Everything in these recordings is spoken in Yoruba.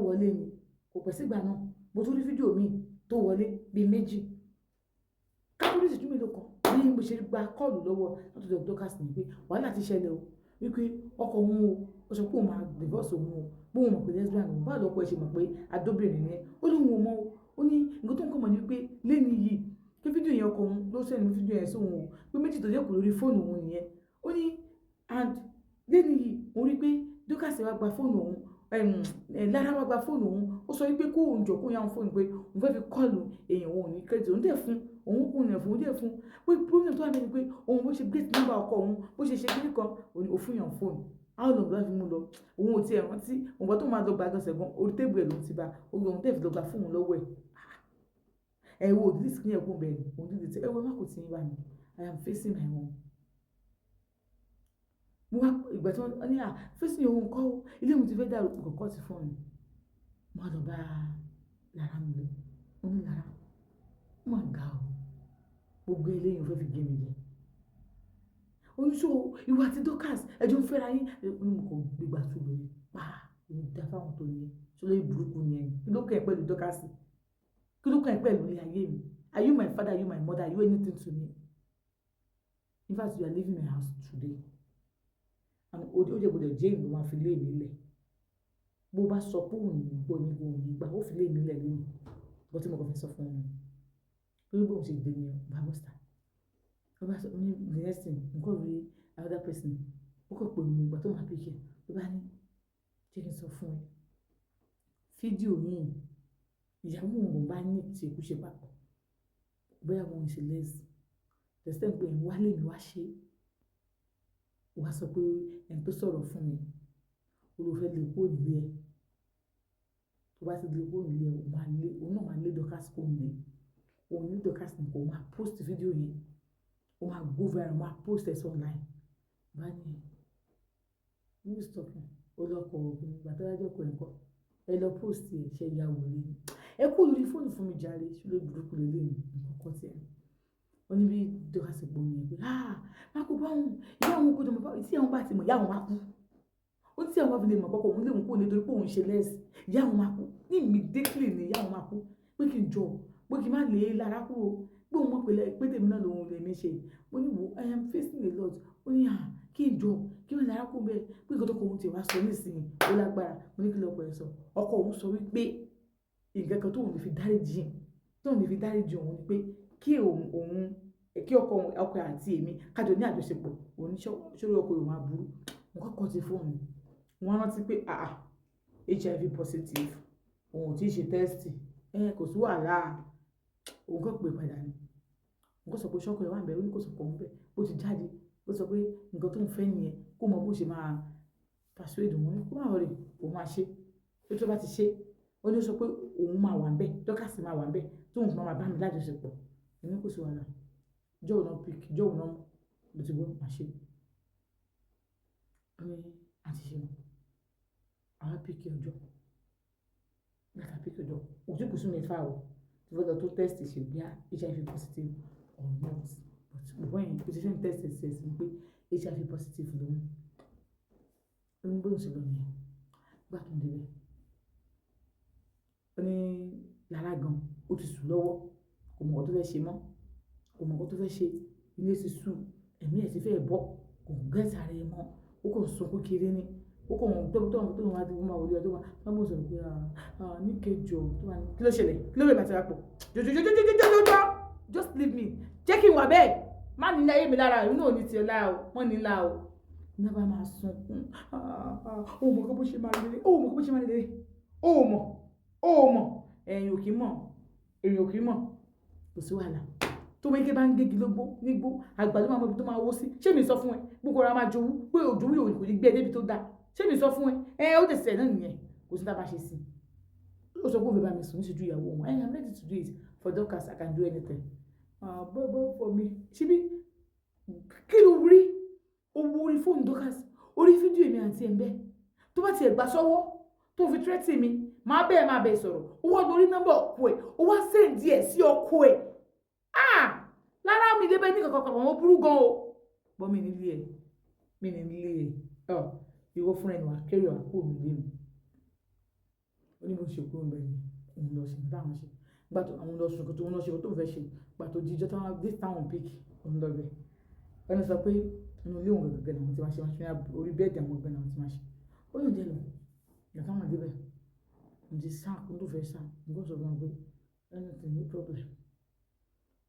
wọlé ni kò pẹ́ sígbà náà mo tún rí fídíò mi tó wọlé bíi méjì káàkiri ìṣẹ́jú mélòó kan bí mo ṣe gba kọ́ọ̀lù lọ́wọ́ látọ̀dọ̀ Dorcas ní pé wàhálà ti ṣẹlẹ̀ o wípé ọkọ òun o ó sọ pé òun máa divorce òun o pé òun mọ̀ pé lesbian òun báwo lọ́kọ ẹ̀ ṣe mọ̀ pé adóbìnrin ni ẹ́ ó ní òun ò mọ̀ ó ní nǹkan tó ń kọ́ mọ̀ ní wípé lẹ́ni yìí pé fídíò yẹn ọkọ òun ló sẹ́ni fídíò yẹn sóhun o pé méjì tó jẹ́ kù lórí fóònù òun nìyẹn ó ní and lẹ́ni yìí òun rí pé Dorcas wá gba fóònù òun Lára wá gba fóònù òun ó sọ wípé kó òun jọ kó yá òun fóònù pé òun fẹ́ fi kọ́ọ̀lù èèyàn òun ní kẹ́tì òun dẹ̀ fún òun kún un fún òun dẹ̀ fún pé problem tó wà ní pé òun bó ṣe gate number ọkọ òun bó ṣe kíní kan òfin yàn fóònù how long ló fi mú lọ òun ò tiẹ̀ rántí òun gbọ́ tó máa lọ gba àgbọ̀nsẹ̀ gan orí tébù ẹ̀ ló ti bá òun tẹ̀ fi lọ gba fóònù lọ́wọ́ ẹ̀ wo òdìdí sí ní ẹ̀kún bẹ̀rẹ̀ òun dídì tí ẹ̀wọ̀n má kò tí ń bá mi I am facing my own mo wá ìgbà tí wọ́n ní facing your own kọ́ ilé mi ti fẹ́ dàrú kọ̀ọ̀kọ́ ti fún mi mo lọ bá Lára mi lọ mo ní Lára ó mà ga o gbogbo eléyìí fẹ́ fi gé mi jẹ oníṣòwò ìwà àti Dorcas ẹjọ́ ń fẹ́ra yín ní kò gbígbà tó lórí pa èmi dá fáwọn tó ní ṣọlá ìburúkú ni ẹni kí ló kàn ẹ́ pẹ̀lú Dorcas kí ló kàn ẹ́ pẹ̀lú ilé ayé mi are you my father are you my mother are you anything to me in fact you are leaving my house today and ó jẹ́ gbọ́dọ̀ jẹ́ ìlú máa fi lé mi lẹ̀ bó bá sọ pé òun ní gbọ́ ní òun ní gbà ó fi lé mi lẹ̀ lónìí bó tí mo kàn fẹ́ sọ fún un lórí bóun ṣe gbé mi bá bọ́sítà ó bá sọ ní the next thing nǹkan rí another person ó kàn pè mí ìgbà tó máa pèkẹ́ ó bá ní jẹ́ kí n sọ fún ẹ fídíò yìí ìyàwó òun bá ní ti èkú ṣe papọ̀ bóyá wọn ṣe lẹ́sì tẹ̀sítẹ́ pé wá lè mi wá ṣe wá sọ pé ẹni tó sọ̀rọ̀ fún mi olùfẹ́ lè kó nílé ẹ̀ tó bá ti lè kó nílé ẹ̀ òun náà máa lé Dorcas kó nílé òun ní Dorcas nìkan máa post fídíò yẹn ó máa go viral máa post ẹ̀ online bá ní who is talking ó lọ́kọ̀ ògùn bàtà lájọ́ kọ ẹ̀kọ́ ẹ lọ post ẹ̀ ṣe ya wòlé ni ẹ kú lórí fóònù fún mi jàre ṣé ló burúkú lélẹ̀ ní ọkọ̀ tí ẹ̀ ó ní bí Dorcas gbọ́ mi pé má kó bá òun ìyá òun kó jọmọ bá tí àwọn bá ti mọ̀ ìyá òun máa kú ó tí àwọn bá fi lè mọ̀ kọ́kọ́ òun léwu kó nítorí pé òun ṣe lẹ́sì ìyá òun máa kú ní immediately ni ìyá òun máa kú pé kí n jọ pé kí n má lè Lára kúrò pé òun mọ̀ pé tèmi náà lòun lè mi ṣe mo ní wo I am facing a lot ó ní kí n jọ kí n Lára kú bẹ́ẹ̀ pé nǹkan tó kọ òun ti wá sọ nísìnyí ó lágbára mo ní kí lọ́kọ̀ ẹ̀ sọ ọkọ òun sọ wípé nǹkan kan tóun lè fi dáríjì òun ni pé kí òun kí ọkọ àti èmi kájọ ní àjọṣepọ̀ òun ṣórí ọkọ yóò máa burú mo kọ́kọ́ ti fóònù wọn rántí pé HIV positive òun ò tí ì ṣe tẹ́sítì kò sí wàhálà òun kọ́ pé padà ni òun kọ́ sọ pé ṣọ́kọ ẹ̀ wà ń bẹ̀ ó ní kò sọ pé òun bẹ̀ ó ti jáde ó sọ pé nǹkan tó ń fẹ́ nìyẹn kó mọ bó ṣe máa persuade òun ní kó má rọrì òun máa ṣe tó tó bá ti ṣe ó ní sọ pé òun máa wà ń bẹ̀ Dorcas máa wà ń bẹ̀ tóun máa bá mi lájọṣepọ̀ èmi kò sí wàhálà jọ́wọ́ náà pick jọ́wọ́ náà mo ti gbọ́ máa ṣe àti ṣe àwọn pick ọjọ́ láta pick ọjọ́ òtún kò sún mẹ́fà o tí wọ́n lọ tó test ṣe bí HIV positive or not but before yẹn kò ti ṣe ń test ṣe sí pé HIV positive lòun ó ní bóyá ṣe lọ nìyẹn gbà tó ń débẹ̀ ó ní Lára gan ó ti sùn lọ́wọ́ kò mọ̀ ọ́ tó fẹ́ ṣe mọ́ kò mọ̀ ọ́ tó fẹ́ ṣe ilé ti sùn ẹ̀mí ẹ̀ ti fẹ́ bọ́ kò gẹ́sà rẹ̀ mọ́ ó kò sunkún kiri ní ó kò wọ́n tó wọ́n ti máa wọlé ọdún wa wọ́n mọ̀ sọ̀rọ̀ pé ní kejì ọ̀ tó wà ní kí ló ṣẹlẹ̀ kí ló bẹ̀rẹ̀ bàtà pọ̀ jọjọjọjọjọjọjọ just leave me jẹ́ kí n wà bẹ́ẹ̀ má ní láyé mi lára ìlú náà ní tiẹ̀ lára o wọ́n ní lára o ní bá máa sunkún ó mọ̀ kó bó ṣe máa lélẹ̀ ó mọ̀ kó bó ṣe máa lélẹ̀ ó mọ̀ ẹ̀yìn òkè mọ̀ kò sí wàhálà tó méjì bá ń gégi lógbó nígbó àgbàdo máa mọ ibi tó máa wó sí ṣé mi sọ fún ẹ gbogbo ara máa jowú pé òjòwú yòó kò ní gbé ẹ débi tó dáa ṣé mi sọ fún ẹ ó tẹ̀sẹ̀ náà nìyẹn kò sí tábà ṣe sí ó sọ pé òun fẹ́ bá mi sùn níṣojú ìyàwó wọn I'm ready to do it for Dorcas I can do anything bọ́ for me ṣíbí kí ló rí owó orí fóònù Dorcas orí fídíò èmi àti ẹ̀ ń bẹ́ tó bá tiẹ̀ gbà sọ́wọ́ tó fi tírẹ́tì mi máa bẹ́ẹ̀ sọ̀rọ̀ ó wá lórí nọ́mbà ọkọ ẹ̀ ó wá sẹ́ǹdì ẹ̀ sí ọkọ ẹ̀ Lára mi débẹ̀ ní kankan wọ́n burú gan o bọ́ mi nílé ẹ̀ ìwọ fúnra ẹni wà kẹ́rì wà kó mi lé mi ó ní mo ṣe kúrò ńbẹ̀ nìyẹn, òun lọ ṣe nǹkan táwọn ṣe. Ìgbà tó àwọn lọ sùn nǹkan tó ń lọ ṣe nǹkan tó ń fẹ́ ṣe, ìgbà tó di ọjọ́ táwọn dé táwọn pick, òun lọ bẹ̀. Ẹni sọ pé inú ilé òun gẹ́gẹ́ làwọn ti máa ṣe, máa ṣe orí bẹ́ẹ̀dì àwọn gẹ́gẹ́ làwọn ti máa ṣe. Ó lóun dẹ̀ lọ, ìgbà táwọn dé bẹ̀, òun ti sá, òun tó fẹ́ sá, nǹkan sọ fún wọn pé anything, no problem.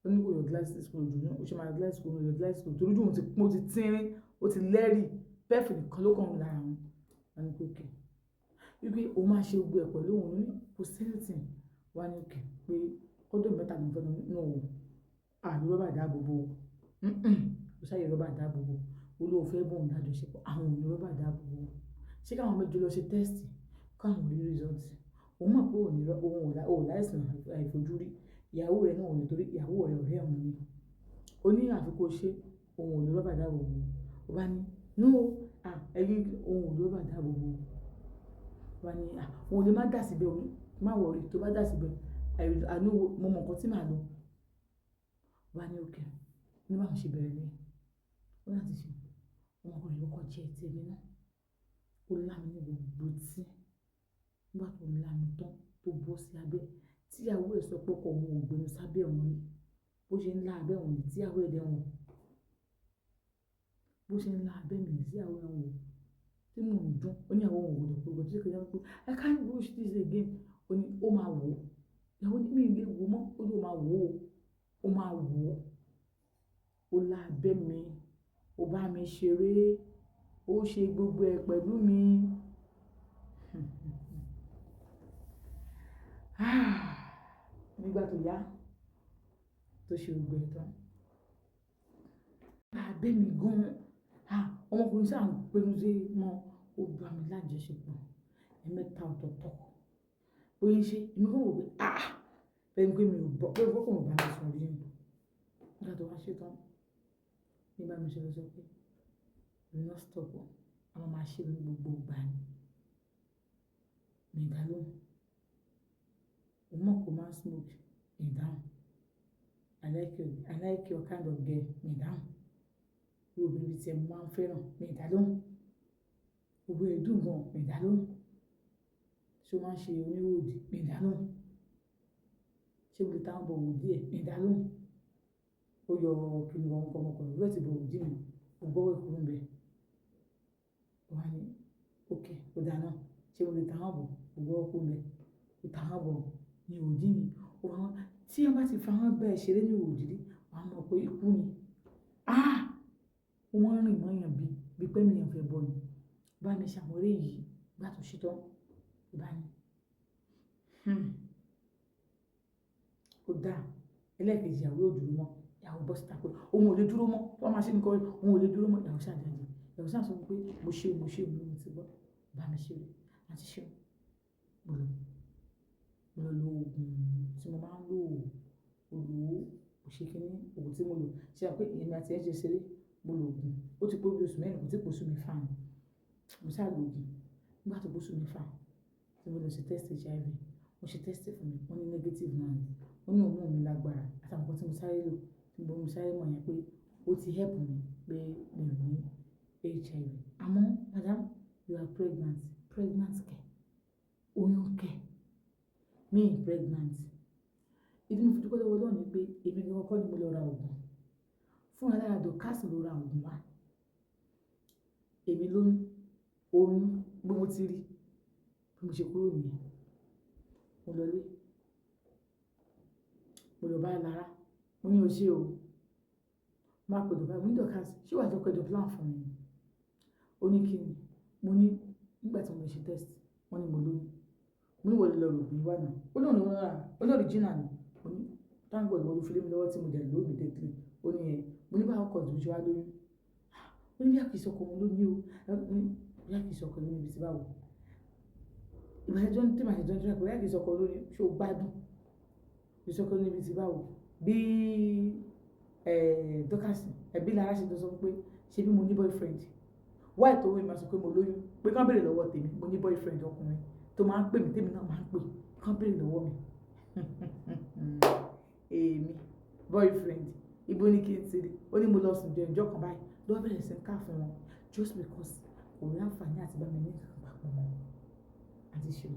Ó ní kó yọ glasses kúrò lójú náà, ó ṣe máa glasses kúrò, yọ glasses kúrò torí ojú òun ti pọ́n, ó ti tínrín, ó ti lẹ́rìí, pẹ́ẹ̀fì nìkan ló kàn wọ́n lára wọn. Wọ́n ní pé okay. Wípé òun máa ṣe gbogbo ẹ̀ pẹ̀lú òun ní kò sí anything. Wọ́n ní okay pé kọ́ndọ̀mù mẹ́ta ló ń fẹ́ nínú òun. Àní rọ́bà dáàbòbò. Ó ṣàyè rọ́bà dáàbòbò. Olóò fẹ́ bóun lájọṣepọ̀, àwọn ò ní rọ́bà dáàbòbò. Ṣé káwọn méjì lọ ṣe test káwọn rí result? Òun mọ̀ pé òun ò láìsàn àìfojúrí. Ìyàwó rẹ̀ náà ò ní torí ìyàwó rẹ̀ ọ̀rẹ́ òun ni. Ó ní àfikún ṣe òun ò ní rọ́bà dáàbòbò. Ó bá ní no, ẹ̀yin òun ò ní rọ́bà dáàbòbò. Ó bá ní òun lè má dà síbẹ̀, òun má wọ̀rí tó bá dà síbẹ̀. Àánú mo mọ̀ nǹkan tí màá lò. Ó bá ní okay. Ní báwọn ṣe bẹ̀rẹ̀ ní. Ó láti ṣe ọmọkùnrin ló kọ́ jẹ́ ti ẹ̀mí náà. Ó lámi ní gbogbo tí. Nígbà tó lámi tán tó bọ́ sí abẹ́, tí ìyàwó ẹ̀ sọ pé ọkọ òun ò gbénu sábẹ́ òun rí. Bó ṣe ń lá abẹ́ òun ní tí ìyàwó ẹ̀ dẹ̀ wọ̀n. Bó ṣe ń lá abẹ́ mi ní tí ìyàwó ẹ̀ wọ̀n. Tí mò ń dún, ó ní ìyàwó òun ò gbọdọ̀ pé tí ó kọjá pé I can't watch this again. Ó ní ó máa wò ó. Ìyàwó ní mi lè wò mọ́, ó ní ó máa wò ó. Ó máa wò ó. Ó lá abẹ́ mi, ó bá mi ṣeré, ó ṣe gbogbo ẹ̀ pẹ̀lú mi. Nígbà tó yá, tó ṣe gbogbo ẹ̀ tán. Lá abẹ́ mi gan-an. Ọmọkùnrin sáà ń pinnu sí mọ́, ó bá mi lájọṣepọ̀. Ẹ̀mẹ́ta ọ̀tọ̀ọ̀tọ̀. Ó yẹ ṣe, èmi kò wò pé bẹ́ẹ̀ pé mi ò bọ́, pé kò mọ̀ bá mi sùn rí mi. Nígbà tó wá ṣe tán, nígbà mi ṣe lọ sọ pé we no stop o, àwọn máa ṣe ní gbogbo ìgbà ni. Mi dá lóhùn. Òun mọ̀ kó máa smoke, mi dáhùn. I like your kind of girl, mi dáhùn. Obìnrin tí ẹ máa ń fẹ́ràn, mi dá lóhùn. Gbogbo ẹ̀dùn gan, mi dá lóhùn. Ṣé o máa ń ṣe oníwòdì, mi dá lóhùn. Ṣé o lè táwọn bọ̀ òdì ẹ̀, mi dá lóhùn. Ó yọ kìnìún ọmọkùnrin ló ti bọ̀ òdì mi, ó gbọ́wọ́ ìkúrú ń bẹ. Ó wá ní okay, ó dáná. Ṣé o lè táwọn bọ̀, ó gbọ́wọ́ ìkúrú ń bẹ. Ó táwọn bọ̀ ní òdì mi. Ó wá tí wọ́n bá ti fa wọn bẹ́ẹ̀ ṣeré ní òdì rí, wọ́n á mọ̀ pé ikú ni. Wọ́n rìn mọ́ èèyàn bí pé mi yàn fẹ́ bọ̀ ni. Bá mi ṣàmúlé yìí, gbà tó ṣe tán. Ó bá ní ó dá ẹlẹ́ẹ̀kejì ìyàwó ò dúró mọ́. Ìyàwó bọ́ síta pé òun ò lè dúró mọ́. Wọ́n máa ṣe nǹkan òun ò lè dúró mọ́. Ìyàwó ṣáà jáde. Ìyàwó ṣáà sọ pé mo ṣe mo ti gbọ́. Bá mi ṣe àti ṣe. Mo lọ lo oògùn tí mo máa ń lò. Olùwò òṣèkínní oògùn tí mo lò. Ṣé àpé èmi àti ẹ̀ ṣe ṣeré? Mo lo oògùn. Ó ti pé bí oṣù mẹ́rin kò tí kò oṣù mẹ́fà ni. Mo ṣáà lo oògùn. Nígbà tó oṣù mẹ́fà tí mo lọ ṣe test HIV, mo ṣe test fún mi, wọ́n ní negative náà ni. Wọ́n ní hormone mi lágbára. Àtàwọn nǹkan tí mo sáré lò, tí mo sáré mọ̀ yẹn pé ó ti help mi pé mi ò ní HIV. Àmọ́ madam, you are pregnant. Pregnant kẹ̀. Oyún kẹ̀. Me pregnant. Ìdí mo fi dúpẹ́ lọ́wọ́ Ọlọ́run ni pé èmi gan kọ́ ni mo lọ ra oògùn. Fún alára dọ̀kásì ló ra oògùn wá. Èmi lóyún, oyún bí mo ti rí, bí mo ṣe kúrò nìyẹn. Mo lọ lé. Mo lọ bá Lára. Mo ní o ṣé o. Máa pè dọ̀kásì. Mo ní dọ̀kásì, ṣé wàá jọ pé dọ̀ plan fún mi? Ó ní kí ni? Mo ní nígbà tí mo ṣe test, wọ́n ní mo lóyún. Mo ní wọlé lọ rò bí wà náà. Ó lóun ló ń rà. Ó ní original ni. Mo ní thank God mo ló fi lé mi lọ́wọ́ tí mo dẹ̀ lò mí dé clean. Ó ní ẹ̀. Mo ní báwo kọ̀ tó ṣe wá lóyún. Ó ní bí àkìí sọkọ mo lóyún o. Bí àkìí sọkọ lóyún ibi tí báwo. Ìbàjẹ́ tí màá ṣe jọ́ pé bí àkìí sọkọ lóyún ṣé o gbádùn? Bí sọkọ lóyún ibi tí báwo. Bí dọ́kásì ẹbí Lára ṣe tó sọ pé ṣé bí mo ní boyfriend. Why tó wí máa sọ pé mo lóyún? Pé kán béèrè lọ́wọ́ tèmi, mo ní boyfriend ọkùnrin tó máa ń pè mí tèmi náà máa ń pè. Kán béèrè lọ́wọ́ mi. Èmi boyfriend ibo ní kí n ti rí. Ó ní mo lọ sùn jẹ ìjọ kan báyìí. Ló bẹ̀rẹ̀ sí ń ká fún wọn just because kò rí àǹfààní àti bá mi ní ìgbà pọ̀ mọ́ àti ṣe.